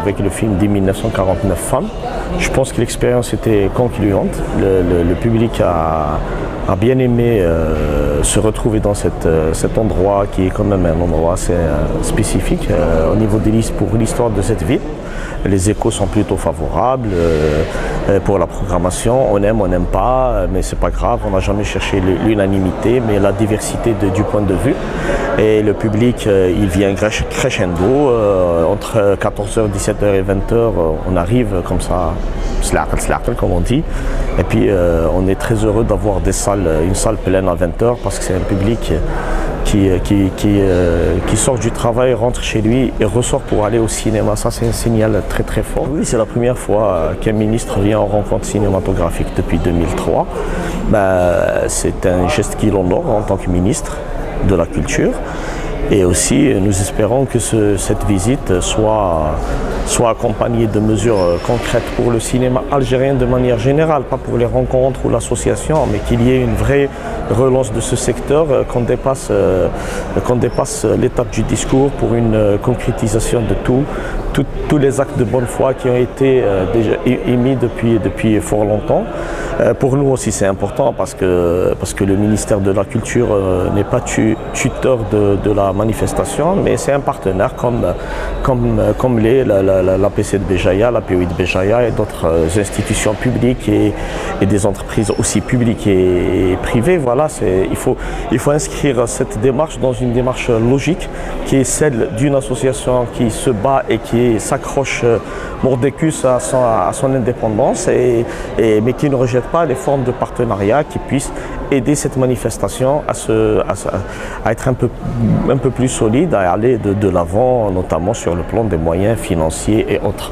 avec le film dès 1949 Femmes. Je pense que l'expérience était concluante. Le public a bien aimé se retrouver dans cet endroit qui est quand même un endroit assez spécifique au niveau des listes pour l'histoire de cette ville. Les échos sont plutôt favorables pour la programmation. On aime, on n'aime pas, mais c'est pas grave. On n'a jamais cherché l'unanimité, mais la diversité du point de vue. Et le public, il vient crescendo. Entre 14h, 17h et 20h, on arrive comme ça, comme on dit. Et puis, on est très heureux d'avoir une salle pleine à 20h parce que c'est un public qui sort du travail, rentre chez lui et ressort pour aller au cinéma. Ça, c'est un signal très très fort. Oui, c'est la première fois qu'un ministre vient en rencontre cinématographique depuis 2003. C'est un geste qui l'honore en tant que ministre de la Culture. Et aussi, nous espérons que cette visite soit accompagnée de mesures concrètes pour le cinéma algérien de manière générale, pas pour les rencontres ou l'association, mais qu'il y ait une vraie relance de ce secteur, qu'on dépasse l'étape du discours pour une concrétisation de tous les actes de bonne foi qui ont été déjà émis depuis fort longtemps. Pour nous aussi c'est important parce que le ministère de la Culture n'est pas tuteur de la manifestation, mais c'est un partenaire comme l'APC de Béjaïa, la POI de Béjaïa et d'autres institutions publiques et des entreprises aussi publiques et privées. Voilà, il faut inscrire cette démarche dans une démarche logique qui est celle d'une association qui se bat et qui s'accroche mordicus à son indépendance, mais qui ne rejette pas les formes de partenariat qui puissent aider cette manifestation à être un peu plus solide, à aller de l'avant, notamment sur le plan des moyens financiers et autres.